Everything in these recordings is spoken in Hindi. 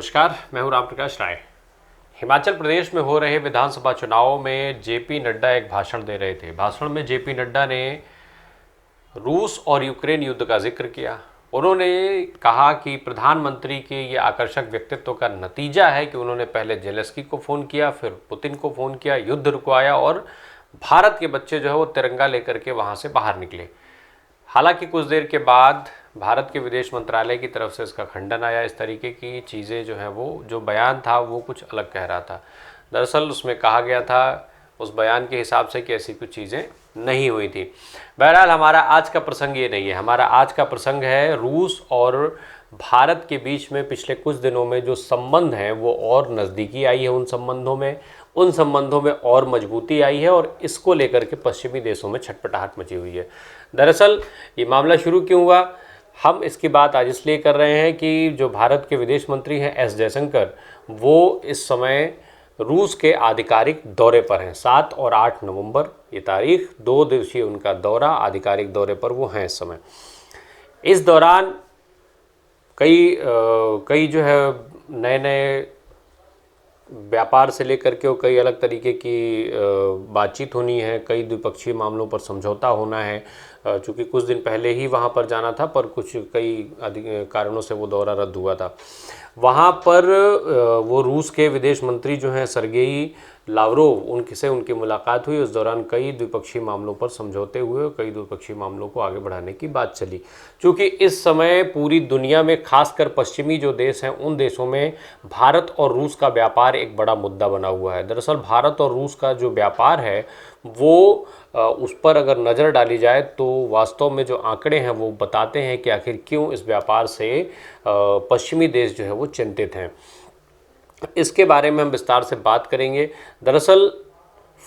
नमस्कार, मैं हूं राम प्रकाश राय। हिमाचल प्रदेश में हो रहे विधानसभा चुनावों में जेपी नड्डा एक भाषण दे रहे थे। भाषण में जेपी नड्डा ने रूस और यूक्रेन युद्ध का जिक्र किया। उन्होंने कहा कि प्रधानमंत्री के ये आकर्षक व्यक्तित्व का नतीजा है कि उन्होंने पहले जेलेंस्की को फ़ोन किया, फिर पुतिन को फ़ोन किया, युद्ध रुकवाया और भारत के बच्चे जो है वो तिरंगा लेकर के वहाँ से बाहर निकले। हालांकि कुछ देर के बाद भारत के विदेश मंत्रालय की तरफ से इसका खंडन आया। इस तरीके की चीज़ें जो है वो जो बयान था वो कुछ अलग कह रहा था। दरअसल उसमें कहा गया था उस बयान के हिसाब से कि ऐसी कुछ चीज़ें नहीं हुई थी। बहरहाल हमारा आज का प्रसंग ये नहीं है। हमारा आज का प्रसंग है रूस और भारत के बीच में पिछले कुछ दिनों में जो संबंध हैं वो और नज़दीकी आई है। उन संबंधों में और मजबूती आई है और इसको लेकर के पश्चिमी देशों में छटपटाहट मची हुई है। दरअसल ये मामला शुरू क्यों हुआ, हम इसकी बात आज इसलिए कर रहे हैं कि जो भारत के विदेश मंत्री हैं एस जयशंकर, वो इस समय रूस के आधिकारिक दौरे पर हैं। 7 और 8 नवंबर ये तारीख, 2 दिवसीय उनका दौरा, आधिकारिक दौरे पर वो हैं इस समय। इस दौरान कई जो है नए नए व्यापार से लेकर के कई अलग तरीके की बातचीत होनी है, कई द्विपक्षीय मामलों पर समझौता होना है। चूँकि कुछ दिन पहले ही वहाँ पर जाना था पर कई कारणों से वो दौरा रद्द हुआ था। वहाँ पर वो रूस के विदेश मंत्री जो हैं सर्गेई लावरोव, उनकी मुलाकात हुई। उस दौरान कई द्विपक्षीय मामलों पर समझौते हुए और कई द्विपक्षीय मामलों को आगे बढ़ाने की बात चली। क्योंकि इस समय पूरी दुनिया में खासकर पश्चिमी जो देश हैं उन देशों में भारत और रूस का व्यापार एक बड़ा मुद्दा बना हुआ है। दरअसल भारत और रूस का जो व्यापार है वो उस पर अगर नज़र डाली जाए तो वास्तव में जो आंकड़े हैं वो बताते हैं कि आखिर क्यों इस व्यापार से पश्चिमी देश जो है वो चिंतित हैं। इसके बारे में हम विस्तार से बात करेंगे। दरअसल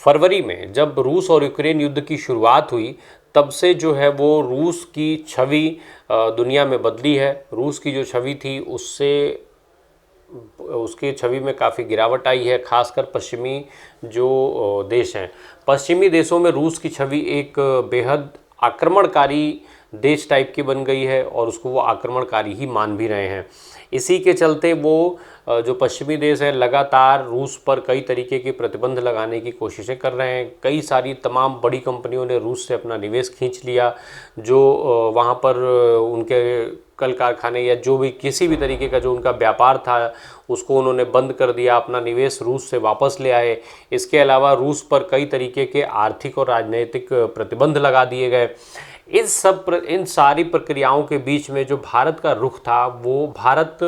फरवरी में जब रूस और यूक्रेन युद्ध की शुरुआत हुई तब से जो है वो रूस की छवि दुनिया में बदली है। रूस की जो छवि थी उसकी छवि में काफ़ी गिरावट आई है, खासकर पश्चिमी जो देश हैं। पश्चिमी देशों में रूस की छवि एक बेहद आक्रमणकारी देश टाइप की बन गई है और उसको वो आक्रमणकारी ही मान भी रहे हैं। इसी के चलते वो जो पश्चिमी देश हैं लगातार रूस पर कई तरीके के प्रतिबंध लगाने की कोशिशें कर रहे हैं। कई सारी तमाम बड़ी कंपनियों ने रूस से अपना निवेश खींच लिया। जो वहाँ पर उनके कल कारखाने या जो भी किसी भी तरीके का जो उनका व्यापार था उसको उन्होंने बंद कर दिया, अपना निवेश रूस से वापस ले आए। इसके अलावा रूस पर कई तरीके के आर्थिक और राजनीतिक प्रतिबंध लगा दिए गए। इन सारी प्रक्रियाओं के बीच में जो भारत का रुख था वो भारत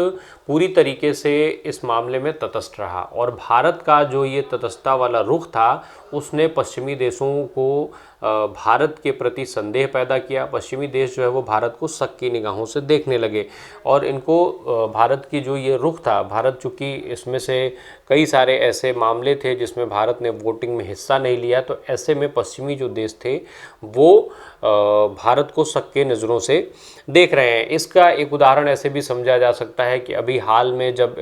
पूरी तरीके से इस मामले में तटस्थ रहा और भारत का जो ये तटस्थता वाला रुख था उसने पश्चिमी देशों को भारत के प्रति संदेह पैदा किया। पश्चिमी देश जो है वो भारत को शक की निगाहों से देखने लगे और इनको भारत की जो ये रुख था, भारत चूँकि इसमें से कई सारे ऐसे मामले थे जिसमें भारत ने वोटिंग में हिस्सा नहीं लिया, तो ऐसे में पश्चिमी जो देश थे वो भारत को शक के नज़रों से देख रहे हैं। इसका एक उदाहरण ऐसे भी समझा जा सकता है कि अभी हाल में जब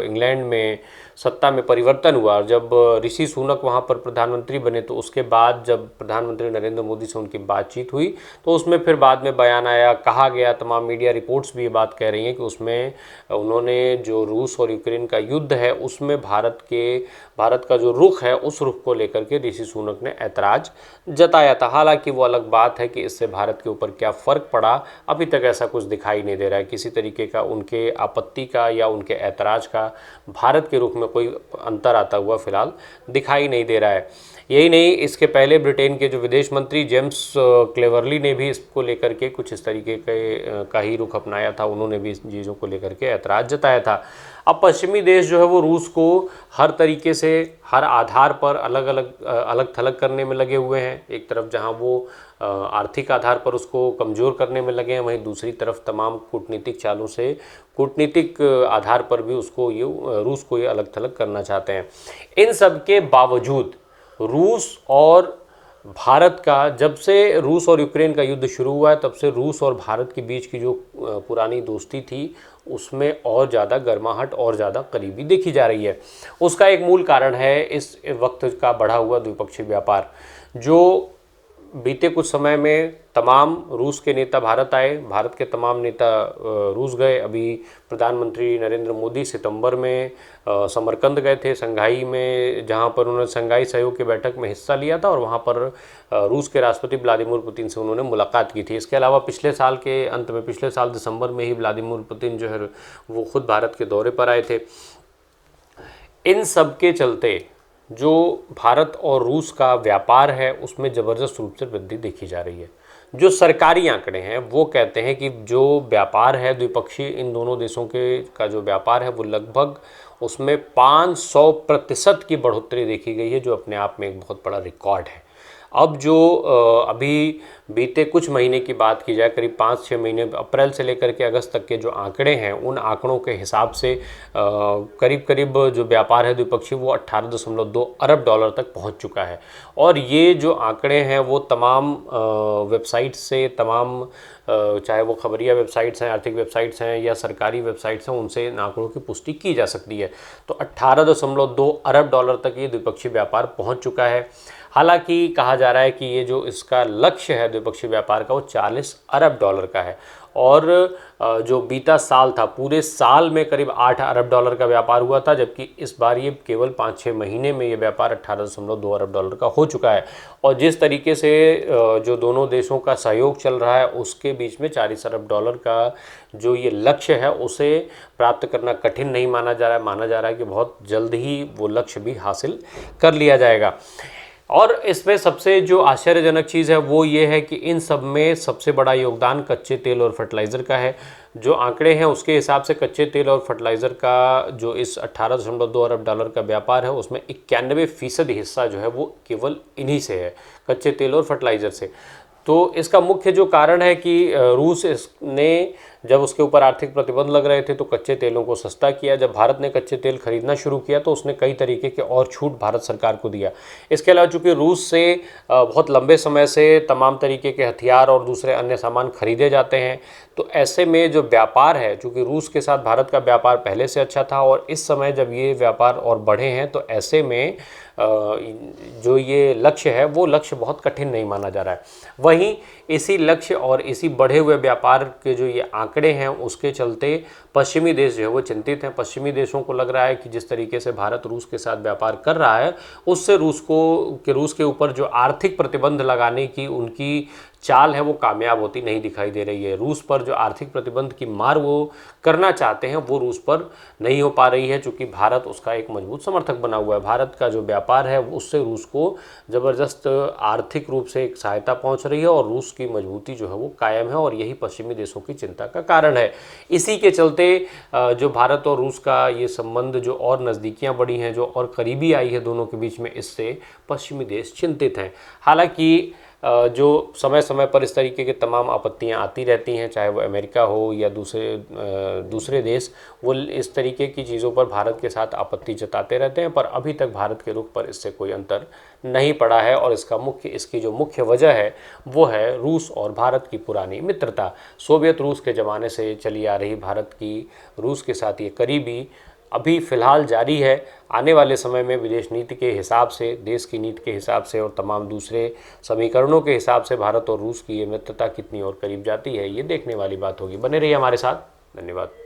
इंग्लैंड में सत्ता में परिवर्तन हुआ, जब ऋषि सुनक वहाँ पर प्रधानमंत्री बने, तो उसके बाद जब प्रधानमंत्री नरेंद्र मोदी से उनकी बातचीत हुई तो उसमें फिर बाद में बयान आया, कहा गया, तमाम मीडिया रिपोर्ट्स भी ये बात कह रही हैं कि उसमें उन्होंने जो रूस और यूक्रेन का युद्ध है उसमें भारत का जो रुख है उस रुख को लेकर के ऋषि सुनक ने ऐतराज़ जताया था। हालांकि वो अलग बात है कि इससे भारत के ऊपर क्या फ़र्क पड़ा, अभी तक ऐसा कुछ दिखाई नहीं दे रहा है। किसी तरीके का उनके आपत्ति का या उनके ऐतराज़ का भारत के रुख में कोई अंतर आता हुआ फिलहाल दिखाई नहीं दे रहा है। यही नहीं, इसके पहले ब्रिटेन के जो विदेश मंत्री जेम्स क्लेवरली ने भी इसको लेकर के कुछ इस तरीके का ही रुख अपनाया था। उन्होंने भी इस चीज़ों को लेकर के ऐतराज़ जताया था। अब पश्चिमी देश जो है वो रूस को हर तरीके से, हर आधार पर अलग थलग करने में लगे हुए हैं। एक तरफ जहां वो आर्थिक आधार पर उसको कमज़ोर करने में लगे हैं, वहीं दूसरी तरफ तमाम कूटनीतिक चालों से कूटनीतिक आधार पर भी रूस को ये अलग थलग करना चाहते हैं। इन सब के बावजूद रूस और भारत का, जब से रूस और यूक्रेन का युद्ध शुरू हुआ है तब से रूस और भारत के बीच की जो पुरानी दोस्ती थी उसमें और ज़्यादा गर्माहट और ज़्यादा करीबी देखी जा रही है। उसका एक मूल कारण है इस वक्त का बढ़ा हुआ द्विपक्षीय व्यापार। जो बीते कुछ समय में तमाम रूस के नेता भारत आए, भारत के तमाम नेता रूस गए। अभी प्रधानमंत्री नरेंद्र मोदी सितंबर में समरकंद गए थे, संघाई में, जहां पर उन्होंने संघाई सहयोग की बैठक में हिस्सा लिया था और वहां पर रूस के राष्ट्रपति व्लादिमीर पुतिन से उन्होंने मुलाकात की थी। इसके अलावा पिछले साल के अंत में, पिछले साल दिसंबर में ही व्लादिमीर पुतिन जो है वो खुद भारत के दौरे पर आए थे। इन सब के चलते जो भारत और रूस का व्यापार है उसमें ज़बरदस्त रूप से वृद्धि देखी जा रही है। जो सरकारी आंकड़े हैं वो कहते हैं कि जो व्यापार है द्विपक्षीय इन दोनों देशों के का जो व्यापार है वो लगभग उसमें 500% की बढ़ोतरी देखी गई है, जो अपने आप में एक बहुत बड़ा रिकॉर्ड है। अब जो अभी बीते कुछ महीने की बात की जाए, करीब 5-6 महीने, अप्रैल से लेकर के अगस्त तक के जो आंकड़े हैं उन आंकड़ों के हिसाब से करीब करीब जो व्यापार है द्विपक्षीय वो 18.2 अरब डॉलर तक पहुंच चुका है। और ये जो आंकड़े हैं वो तमाम वेबसाइट से, तमाम चाहे वो खबरिया वेबसाइट्स हैं, आर्थिक वेबसाइट्स हैं या सरकारी वेबसाइट्स हैं, उनसे इन आंकड़ों की पुष्टि की जा सकती है। तो 18.2 अरब डॉलर तक ये द्विपक्षीय व्यापार पहुंच चुका है। हालांकि कहा जा रहा है कि ये जो इसका लक्ष्य है द्विपक्षीय व्यापार का वो 40 अरब डॉलर का है। और जो बीता साल था, पूरे साल में करीब 8 अरब डॉलर का व्यापार हुआ था, जबकि इस बार ये केवल 5-6 महीने में ये व्यापार 18.2 अरब डॉलर का हो चुका है। और जिस तरीके से जो दोनों देशों का सहयोग चल रहा है उसके बीच में 40 अरब डॉलर का जो ये लक्ष्य है उसे प्राप्त करना कठिन नहीं माना जा रहा है। माना जा रहा है कि बहुत जल्द ही वो लक्ष्य भी हासिल कर लिया जाएगा। और इसमें सबसे जो आश्चर्यजनक चीज़ है वो ये है कि इन सब में सबसे बड़ा योगदान कच्चे तेल और फर्टिलाइज़र का है। जो आंकड़े हैं उसके हिसाब से कच्चे तेल और फर्टिलाइज़र का जो इस 18.2 अरब डॉलर का व्यापार है उसमें 91% हिस्सा जो है वो केवल इन्हीं से है, कच्चे तेल और फर्टिलाइज़र से। तो इसका मुख्य जो कारण है कि रूस ने जब उसके ऊपर आर्थिक प्रतिबंध लग रहे थे तो कच्चे तेलों को सस्ता किया। जब भारत ने कच्चे तेल खरीदना शुरू किया तो उसने कई तरीके के और छूट भारत सरकार को दिया। इसके अलावा चूँकि रूस से बहुत लंबे समय से तमाम तरीके के हथियार और दूसरे अन्य सामान खरीदे जाते हैं, तो ऐसे में जो व्यापार है, चूँकि रूस के साथ भारत का व्यापार पहले से अच्छा था और इस समय जब ये व्यापार और बढ़े हैं तो ऐसे में जो ये लक्ष्य है वो लक्ष्य बहुत कठिन नहीं माना जा रहा है। वहीं इसी लक्ष्य और इसी बढ़े हुए व्यापार के जो ये आंकड़े हैं उसके चलते पश्चिमी देश जो है वो चिंतित हैं। पश्चिमी देशों को लग रहा है कि जिस तरीके से भारत रूस के साथ व्यापार कर रहा है उससे रूस के ऊपर जो आर्थिक प्रतिबंध लगाने की उनकी चाल है वो कामयाब होती नहीं दिखाई दे रही है। रूस पर जो आर्थिक प्रतिबंध की मार वो करना चाहते हैं वो रूस पर नहीं हो पा रही है, चूँकि भारत उसका एक मजबूत समर्थक बना हुआ है। भारत का जो व्यापार है उससे रूस को ज़बरदस्त आर्थिक रूप से एक सहायता पहुंच रही है और रूस की मजबूती जो है वो कायम है और यही पश्चिमी देशों की चिंता का कारण है। इसी के चलते जो भारत और रूस का ये संबंध जो और नज़दीकियाँ बढ़ी हैं, जो और करीबी आई है दोनों के बीच में, इससे पश्चिमी देश चिंतित हैं। हालांकि जो समय समय पर इस तरीके की तमाम आपत्तियां आती रहती हैं, चाहे वो अमेरिका हो या दूसरे देश, वो इस तरीके की चीज़ों पर भारत के साथ आपत्ति जताते रहते हैं, पर अभी तक भारत के रुख पर इससे कोई अंतर नहीं पड़ा है। और इसकी जो मुख्य वजह है वो है रूस और भारत की पुरानी मित्रता। सोवियत रूस के ज़माने से चली आ रही भारत की रूस के साथ ये करीबी अभी फ़िलहाल जारी है। आने वाले समय में विदेश नीति के हिसाब से, देश की नीति के हिसाब से और तमाम दूसरे समीकरणों के हिसाब से भारत और रूस की ये मित्रता कितनी और करीब जाती है, ये देखने वाली बात होगी। बने रहिए हमारे साथ। धन्यवाद।